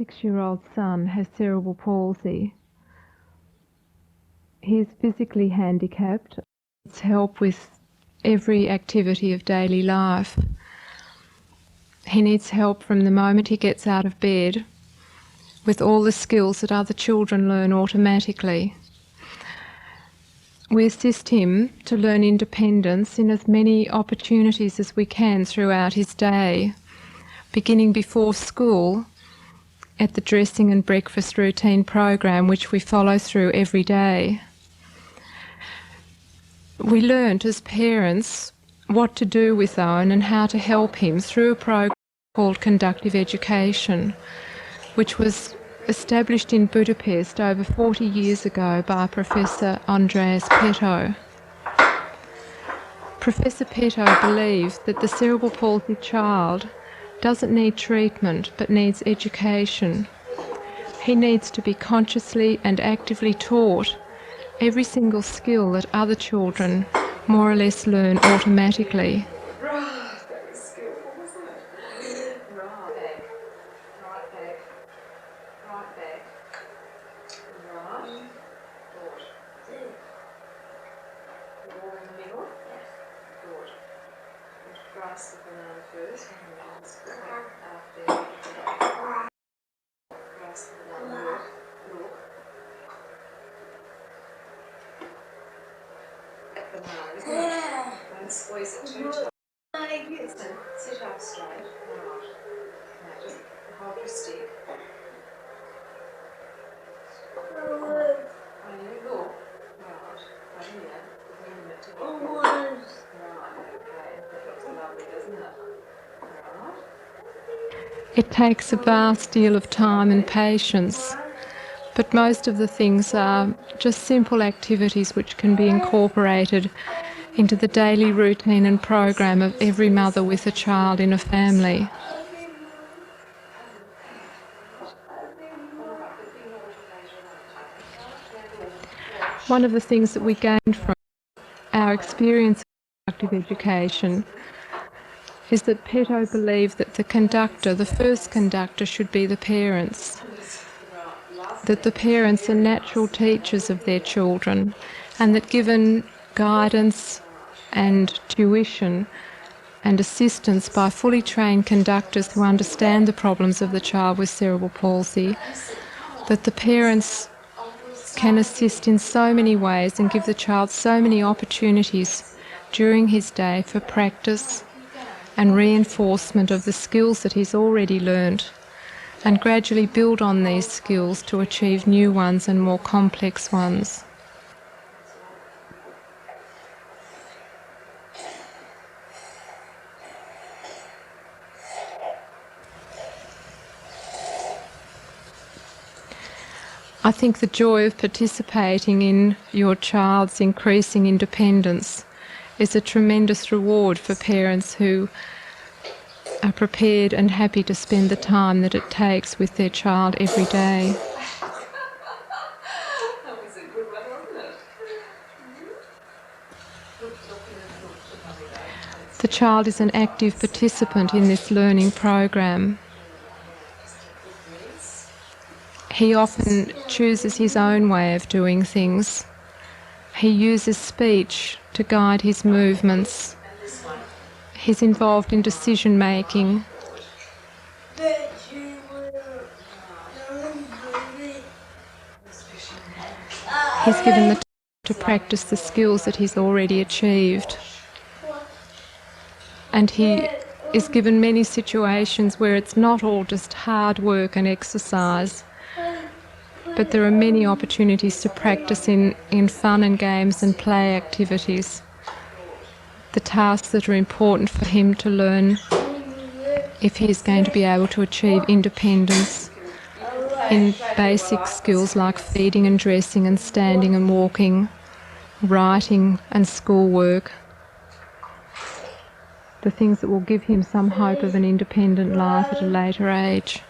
6-year-old son has cerebral palsy. He is physically handicapped. It's help with every activity of daily life. He needs help from the moment he gets out of bed with all the skills that other children learn automatically. We assist him to learn independence in as many opportunities as we can throughout his day, beginning before school at the dressing and breakfast routine program, which we follow through every day. We learnt as parents what to do with Owen and how to help him through a program called Conductive Education, which was established in Budapest over 40 years ago by Professor Andreas Peto. Professor Peto believed that the cerebral palsy child doesn't need treatment but needs education. He needs to be consciously and actively taught every single skill that other children more or less learn automatically. Right, that was skillful, wasn't it? Right back, right back, right back, right, good. More in the middle, good. Grasp the banana first, and then after grasp the banana, look. Banana, isn't it? Don't squeeze it too tight. Listen, sit up straight. Right. Now just hold your stick. Oh, you look. Right. Right here. Limit to the right, okay. That looks lovely, doesn't it? Right. It takes a vast deal of time and patience, but most of the things are just simple activities which can be incorporated into the daily routine and program of every mother with a child in a family. One of the things that we gained from our experience of conductive education is that Peto believed that the first conductor should be the parents, that the parents are natural teachers of their children, and that given guidance and tuition and assistance by fully trained conductors who understand the problems of the child with cerebral palsy, that the parents can assist in so many ways and give the child so many opportunities during his day for practice and reinforcement of the skills that he's already learnt, and gradually build on these skills to achieve new ones and more complex ones. I think the joy of participating in your child's increasing independence is a tremendous reward for parents who are prepared and happy to spend the time that it takes with their child every day. That was a good one, wasn't it? The child is an active participant in this learning program. He often chooses his own way of doing things. He uses speech to guide his movements. He's involved in decision making. He's given the time to practice the skills that he's already achieved. And he is given many situations where it's not all just hard work and exercise, but there are many opportunities to practice in fun and games and play activities. The tasks that are important for him to learn if he is going to be able to achieve independence in basic skills like feeding and dressing and standing and walking, writing and schoolwork. The things that will give him some hope of an independent life at a later age.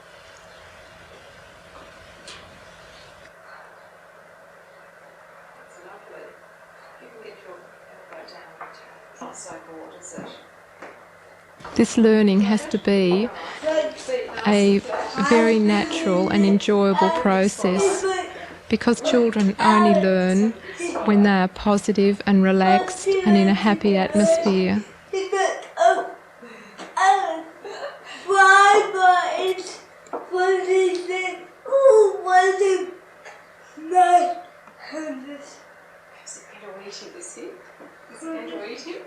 This learning has to be a very natural and enjoyable process, because children only learn when they are positive and relaxed and in a happy atmosphere. Is it going to eat him, is he? Is it going to eat him?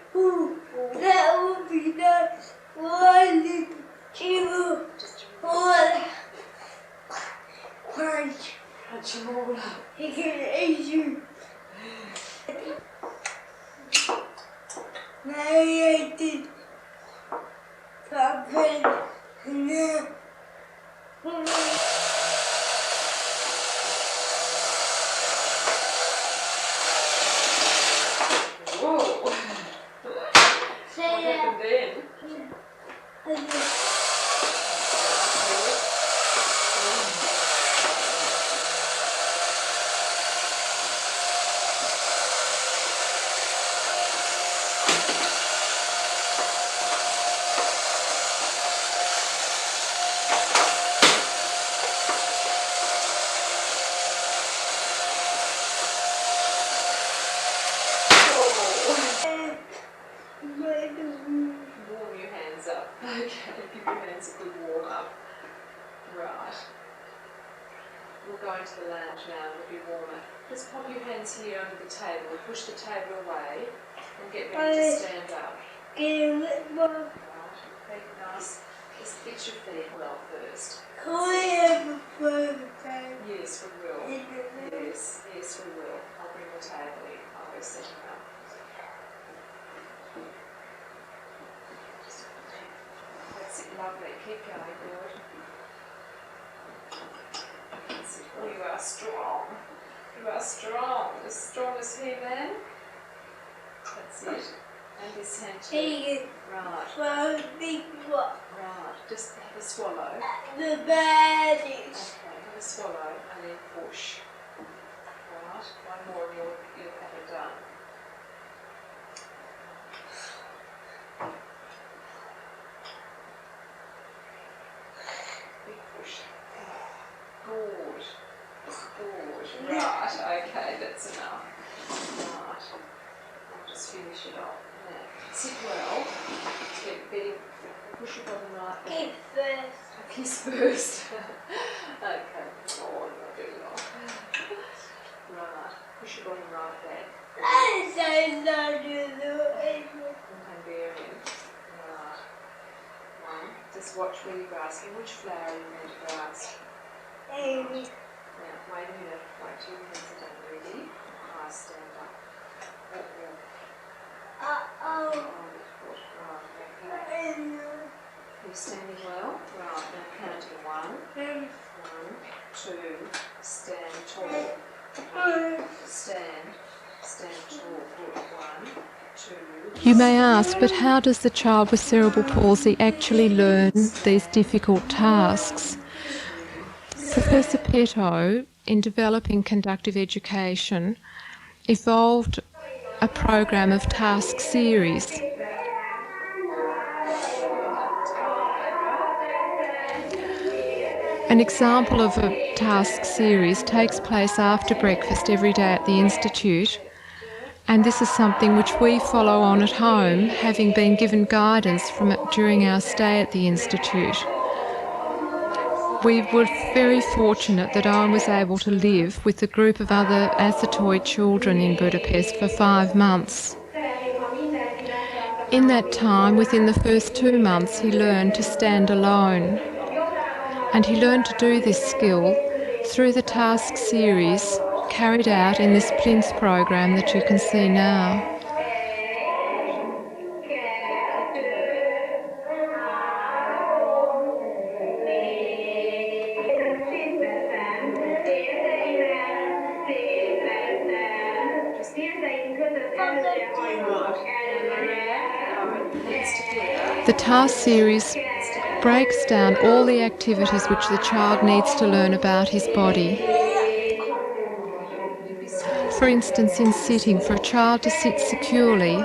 That would be nice. One, two, one. Crunch. Crunch him all up. He can eat you. Now I did something. Now. Whoa! What happened then? Warm your hands up. Okay, give your hands a good warm up. Right. We'll go into the lounge now and it'll be warmer. Just pop your hands here under the table and push the table away and get ready to stand up. Right, feet nice. Just fix your feet well first. Can we have a further time? Yes, we will. Yes, yes, we will. I'll bring the table in. I'll go set it up. That's it, lovely. Keep going, good. That's it. Oh, you are strong. You are strong. As strong as he, man. That's it. And this hand too. Right. Well, big one. Right. Just have a swallow. The baddies. Okay, have a swallow and then push. Right. One more and you'll have it done. Big push. Good. Good. Right, okay, that's enough. Right. I'll just finish it off. Now, sit well. Push your bottom right there. Kiss first. Kiss first. Okay. Oh, not very long. Right. Push your bottom right there. I say no to the Hungarian. Right. One. Just watch where you're grasping. Which flower are you meant to grasp? Amy. Now, wait a minute. Wait till your hands are done. Ready? I stand up. Uh-oh. On the foot. Right. Okay. You're standing well. Right. Now count to one. 1, 2. Stand tall. Stand. Stand tall. Good. 1, 2. You may ask, but how does the child with cerebral palsy actually learn these difficult tasks? Professor Peto, in developing conductive education, evolved a program of task series. An example of a task series takes place after breakfast every day at the Institute, and this is something which we follow on at home, having been given guidance from it during our stay at the Institute. We were very fortunate that Owen was able to live with a group of other athetoid children in Budapest for 5 months. In that time, within the first 2 months, he learned to stand alone. And he learned to do this skill through the task series carried out in this PLINS program that you can see now. The task series breaks down all the activities which the child needs to learn about his body. For instance, in sitting, for a child to sit securely,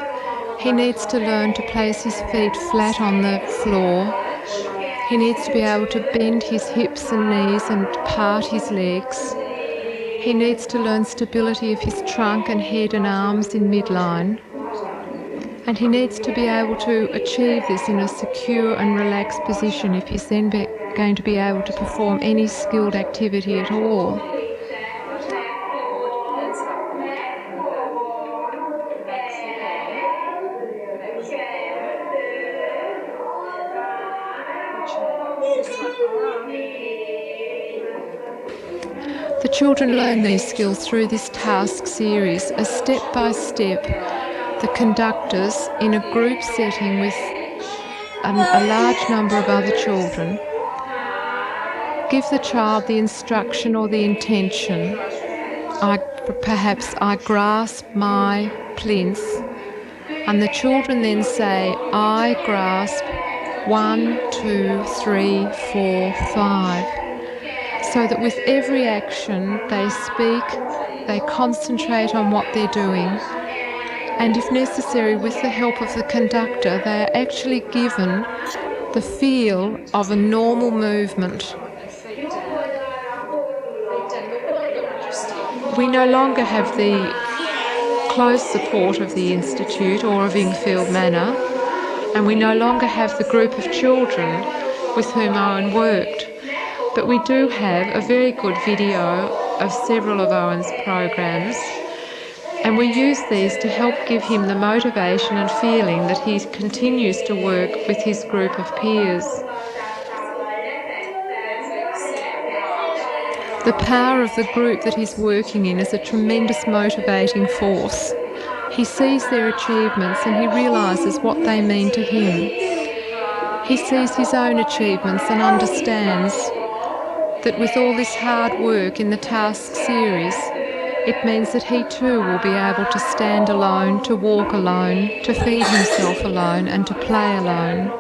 he needs to learn to place his feet flat on the floor He needs to be able to bend his hips and knees and part his legs. He needs to learn stability of his trunk and head and arms in midline. And he needs to be able to achieve this in a secure and relaxed position if he's then going to be able to perform any skilled activity at all. The children learn these skills through this task series, as step by step the conductors, in a group setting with a large number of other children, give the child the instruction or the intention. Perhaps I grasp my plinth, and the children then say, I grasp 1, 2, 3, 4, 5. So that with every action they speak, they concentrate on what they're doing, and if necessary, with the help of the conductor, they are actually given the feel of a normal movement. We no longer have the close support of the Institute or of Ingfield Manor, and we no longer have the group of children with whom Owen worked. But we do have a very good video of several of Owen's programs, and we use these to help give him the motivation and feeling that he continues to work with his group of peers. The power of the group that he's working in is a tremendous motivating force. He sees their achievements and he realises what they mean to him. He sees his own achievements and understands that with all this hard work in the task series, it means that he too will be able to stand alone, to walk alone, to feed himself alone, and to play alone.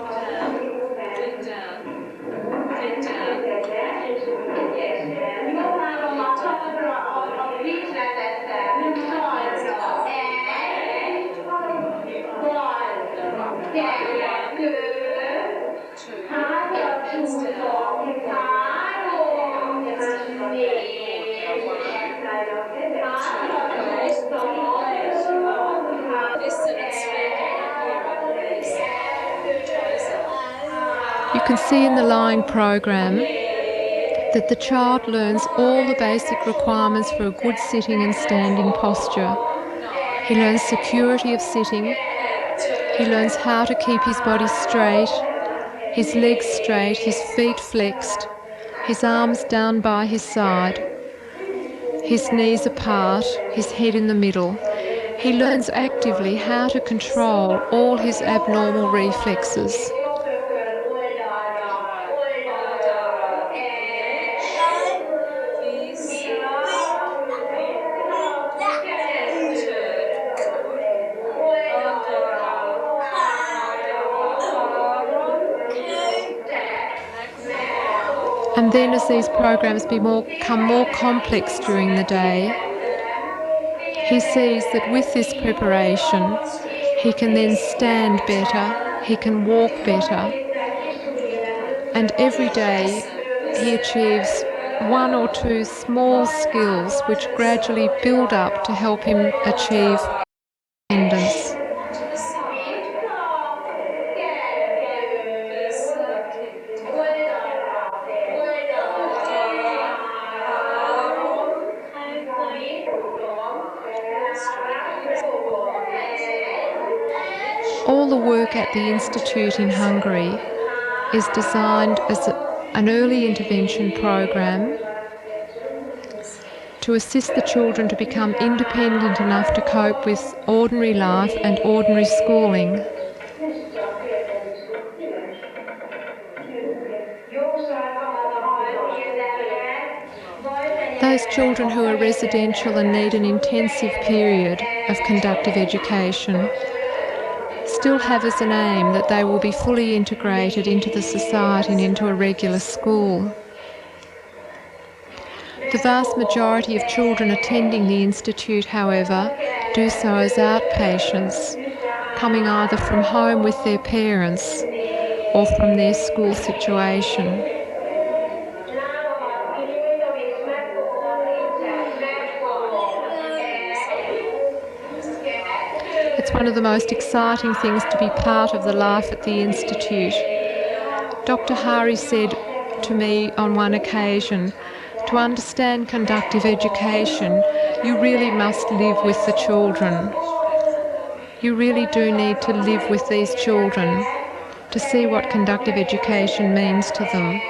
You can see in the line program that the child learns all the basic requirements for a good sitting and standing posture. He learns security of sitting. He learns how to keep his body straight, his legs straight, his feet flexed, his arms down by his side, his knees apart, his head in the middle. He learns actively how to control all his abnormal reflexes. And then as these programs become more complex during the day, he sees that with this preparation, he can then stand better, he can walk better, and every day he achieves 1 or 2 small skills which gradually build up to help him achieve independence. All the work at the Institute in Hungary is designed as an early intervention program to assist the children to become independent enough to cope with ordinary life and ordinary schooling. Those children who are residential and need an intensive period of conductive education still have as an aim that they will be fully integrated into the society and into a regular school. The vast majority of children attending the Institute, however, do so as outpatients, coming either from home with their parents or from their school situation. It's one of the most exciting things to be part of the life at the Institute. Dr. Hari said to me on one occasion, to understand conductive education, you really must live with the children. You really do need to live with these children to see what conductive education means to them.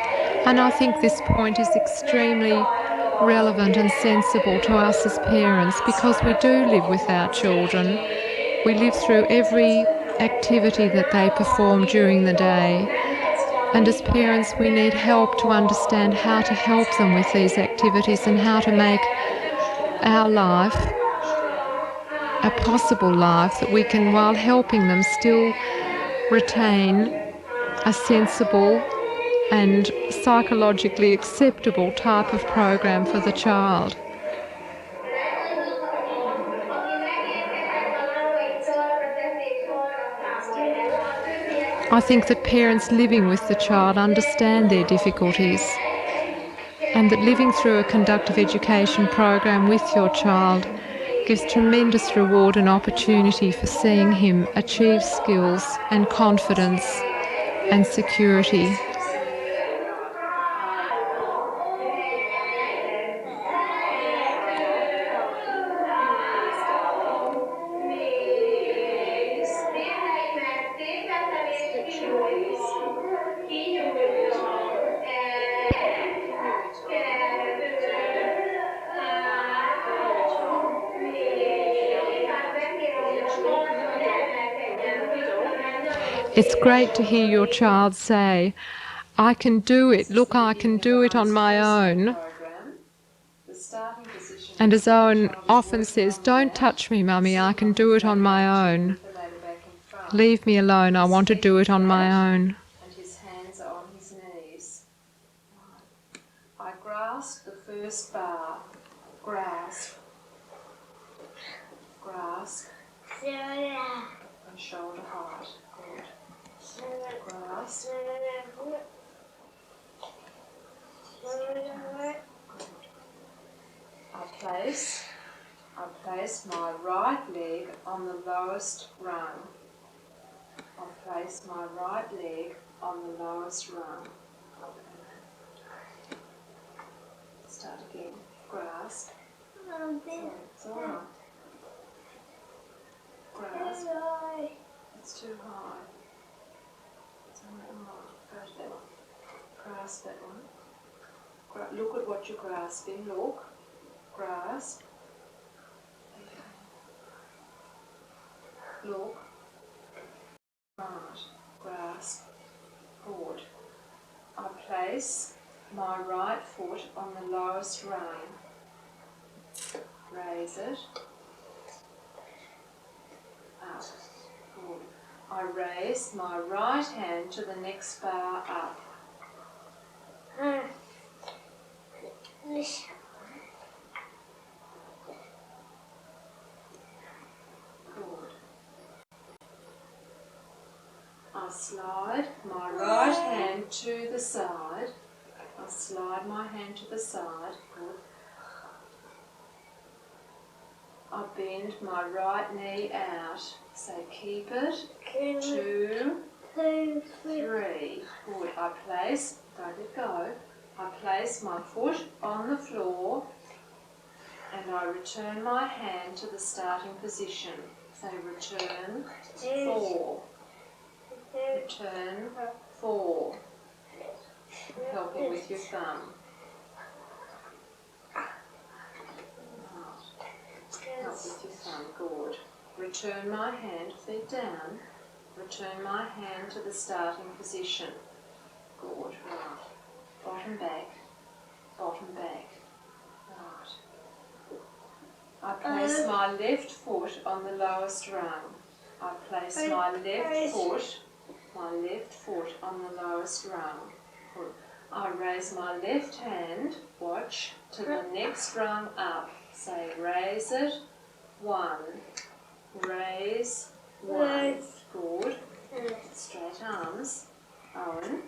And I think this point is extremely relevant and sensible to us as parents, because we do live with our children. We live through every activity that they perform during the day. And as parents, we need help to understand how to help them with these activities and how to make our life a possible life that we can, while helping them, still retain a sensible and psychologically acceptable type of program for the child. I think that parents living with the child understand their difficulties, and that living through a conductive education program with your child gives tremendous reward and opportunity for seeing him achieve skills and confidence and security. It's great to hear your child say, I can do it, look, I can do it on my own. And as Owen often says, don't touch me, Mummy, I can do it on my own. Leave me alone, I want to do it on my own. And his hands are on his knees. I grasp the first bar. Grasp. Grasp. And shoulder height. Good. Grasp. I place my right leg on the lowest rung. I place my right leg on the lowest rung. Start again. Grasp. It's all right. Grasp. It's too high. It's all right. Go to that one. Grasp that one. Look at what you're grasping. Look. Grasp. Look. Right. Grasp. Forward. I place my right foot on the lowest rung. Raise it. Up. Good. I raise my right hand to the next bar up. Good. I slide my right hand to the side. I slide my hand to the side. Good. I bend my right knee out. So keep it. 2, 3. Good. I place, don't let go. I place my foot on the floor and I return my hand to the starting position. So return 4. Return 4. Help me with your thumb. Help with your thumb, good. Return my hand, feet down. Return my hand to the starting position. Good, right. Bottom back, bottom back. Right. I place my left foot on the lowest rung. I place my left foot on the lowest rung. Good. I raise my left hand, watch, to the next rung up. Say, raise it, 1. Raise, 1. Good. Straight arms. Owen.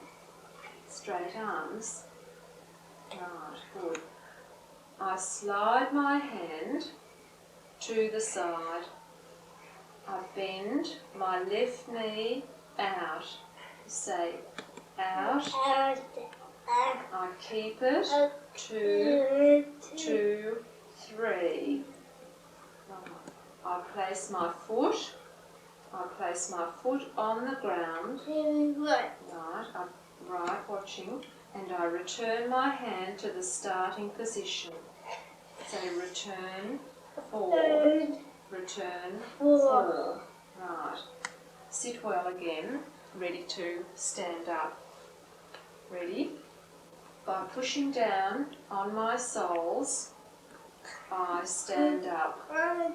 Straight arms. Right, good. I slide my hand to the side. I bend my left knee out. Say out. I keep it. 2, 2, 3. I place my foot. I place my foot on the ground. Right, watching. And I return my hand to the starting position. Say return 4. Return 4. Right. Sit well again. Ready to stand up. Ready? By pushing down on my soles, I stand up. Right.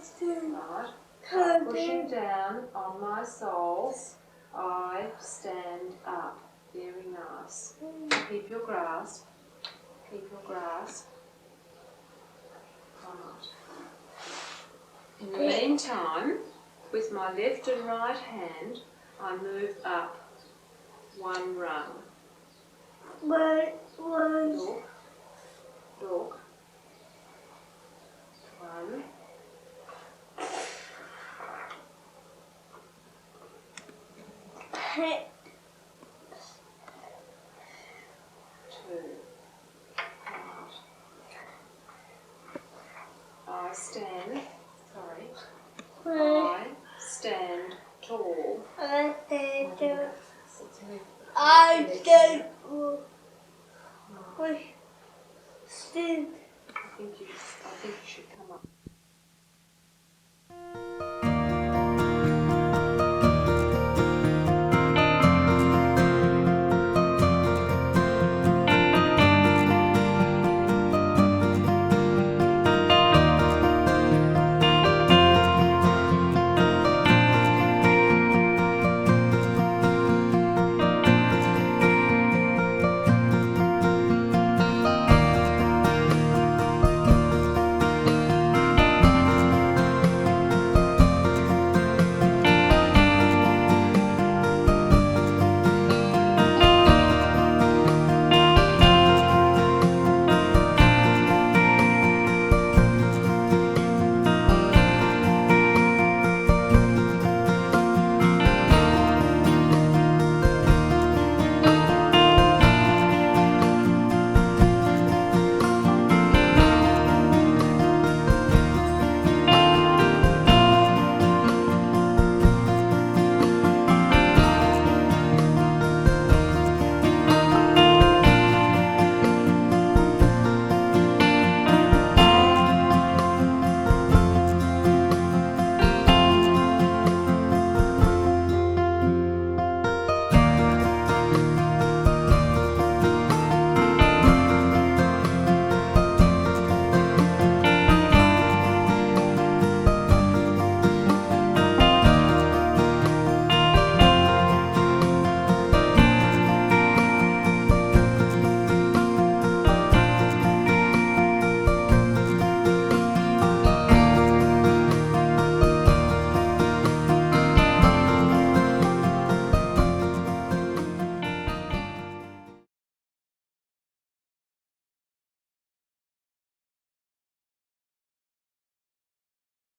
By pushing down on my soles, I stand up. Very nice. Keep your grasp. Keep your grasp. Right. In the meantime, with my left and right hand, I move up 1 rung. Look. Look. 1. 2. I stand tall. I I think you should